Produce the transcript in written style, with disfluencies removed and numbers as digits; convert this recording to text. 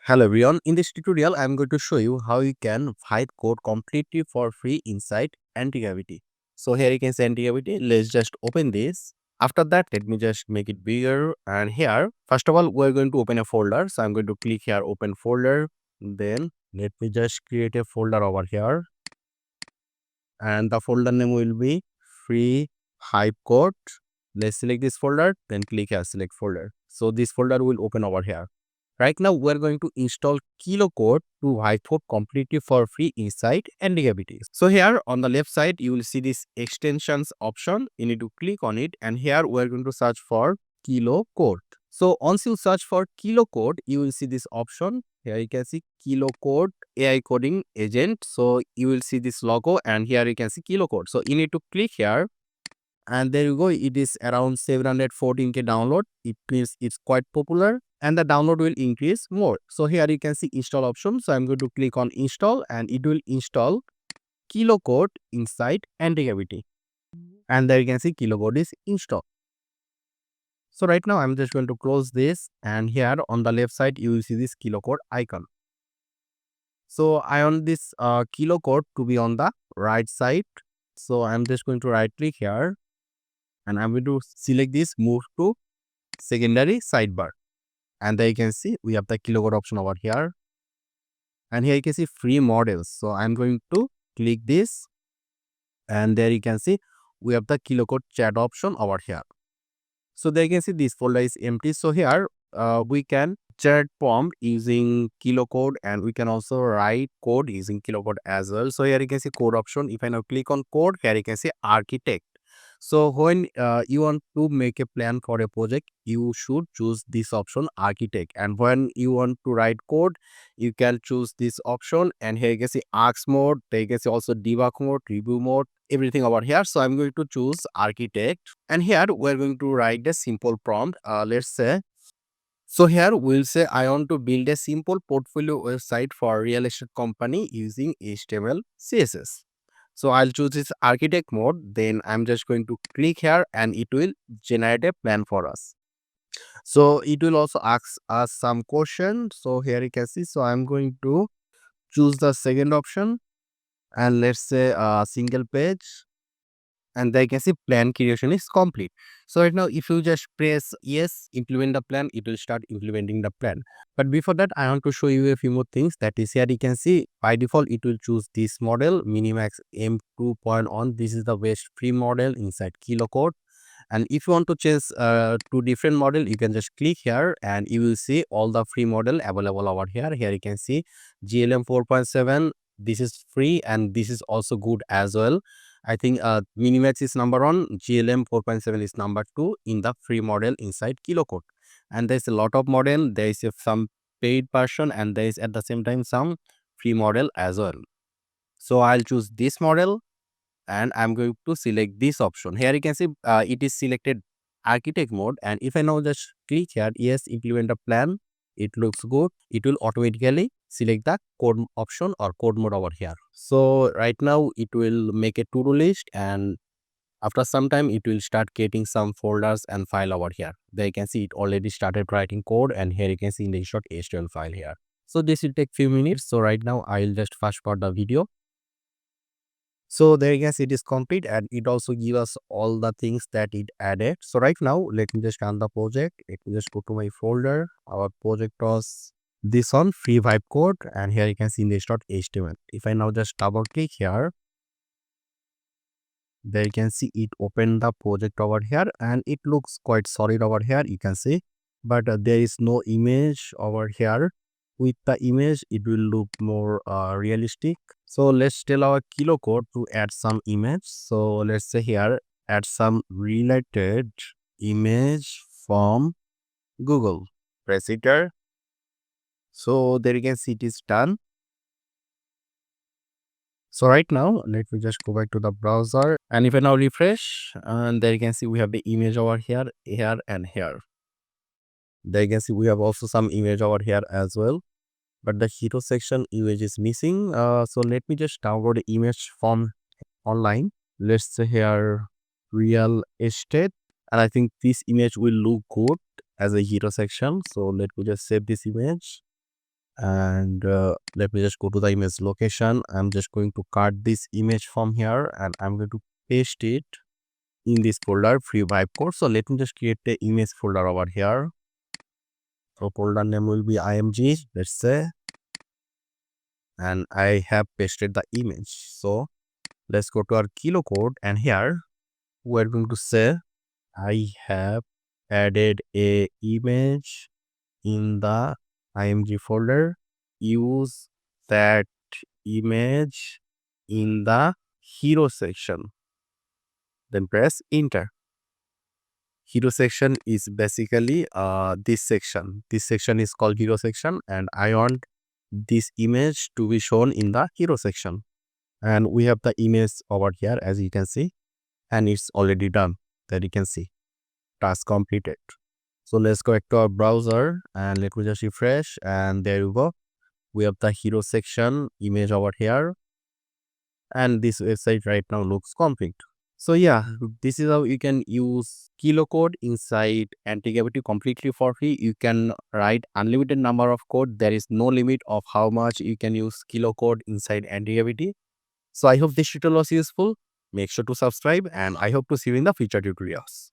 Hello everyone, in this tutorial I am going to show you how you can write code completely for free inside AntiGravity. So here you can see AntiGravity. Let's just open this. After that, let me just make it bigger, and here first of all we're going to open a folder. So I'm going to click here open folder. Then let me just create a folder over here, and the folder name will be free hype code. Let's select this folder, then click here select folder. So this folder will open over here. Right now, we're going to install KiloCode to write code completely for free inside AntiGravity. So here on the left side, you will see this extensions option. You need to click on it, and here we're going to search for KiloCode. So once you search for KiloCode, you will see this option. Here you can see KiloCode AI coding agent. So you will see this logo, and here you can see KiloCode. So you need to click here, and there you go. It is around 714k download. It means it's quite popular, and the download will increase more. So here you can see install option. So I'm going to click on install, and it will install KiloCode inside AntiGravity. And there you can see KiloCode is installed. So right now I'm just going to close this, and here on the left side you will see this KiloCode icon. So I want this KiloCode to be on the right side. So I'm just going to right click here, and I'm going to select this move to secondary sidebar. And there you can see we have the KiloCode option over here, and here you can see free models. So I'm going to click this, and there you can see we have the KiloCode chat option over here. So there you can see this folder is empty. So here we can chat prompt using KiloCode, and we can also write code using KiloCode as well. So here you can see code option. If I now click on code, here you can see architect. So when you want to make a plan for a project, you should choose this option architect. And when you want to write code, you can choose this option. And here you can see ask mode. There you can see also debug mode, review mode, everything over here. So I'm going to choose architect. And here we're going to write a simple prompt. Let's say, so here we'll say I want to build a simple portfolio website for real estate company using HTML, CSS. So I'll choose this architect mode. Then I'm just going to click here, and it will generate a plan for us. So it will also ask us some questions. So here you can see. So I'm going to choose the second option, and let's say a single page. And there you can see plan creation is complete. So right now, if you just press yes, implement the plan, it will start implementing the plan. But before that, I want to show you a few more things. That is, here you can see by default it will choose this model Minimax M2.1. This is the best free model inside KiloCode. And if you want to change to different model, you can just click here, and you will see all the free model available over here. Here you can see GLM 4.7. This is free, and this is also good as well. I think Minimax is number 1, GLM 4.7 is number 2 in the free model inside KiloCode. And there's a lot of model. There is some paid version, and there is at the same time some free model as well. So I'll choose this model, and I'm going to select this option. Here you can see it is selected architect mode, and if I now just click here, yes, implement a plan, it looks good. It will automatically select the code option or code mode over here. So right now it will make a to-do list, and after some time it will start getting some folders and file over here. There you can see it already started writing code, and here you can see in the short HTML file here. So this will take few minutes. So right now I'll just fast forward the video. So there you can see it is complete, and it also gives us all the things that it added. So right now, let me just run the project. Let me just go to my folder. Our project was this one, free vibe code, and here you can see index.html. If I now just double click here, there you can see it open the project over here, and it looks quite solid over here, you can see, but there is no image over here. With the image, it will look more realistic. So let's tell our KiloCode to add some image. So let's say here, add some related image from Google. Press enter. So there you can see it is done. So right now, let me just go back to the browser, and if I now refresh, and there you can see we have the image over here, here, and here. There you can see we have also some image over here as well, but the hero section image is missing. So let me just download the image from online. Let's say here real estate, and I think this image will look good as a hero section. So let me just save this image. And let me just go to the image location. I'm just going to cut this image from here and I'm going to paste it in this folder free vibe code. So let me just create the image folder over here. So folder name will be img, let's say, and I have pasted the image. So let's go to our KiloCode, and here we're going to say I have added a image in the img folder. Use that image in the hero section, then press enter. Hero section is basically this section is called hero section, and I want this image to be shown in the hero section. And we have the image over here, as you can see, and it's already done. That you can see, task completed. So let's go back to our browser and let me just refresh, and there you go. We have the hero section image over here, and this website right now looks complete. So yeah, this is how you can use KiloCode inside AntiGravity completely for free. You can write unlimited number of code. There is no limit of how much you can use KiloCode inside AntiGravity. So I hope this tutorial was useful. Make sure to subscribe, and I hope to see you in the future tutorials.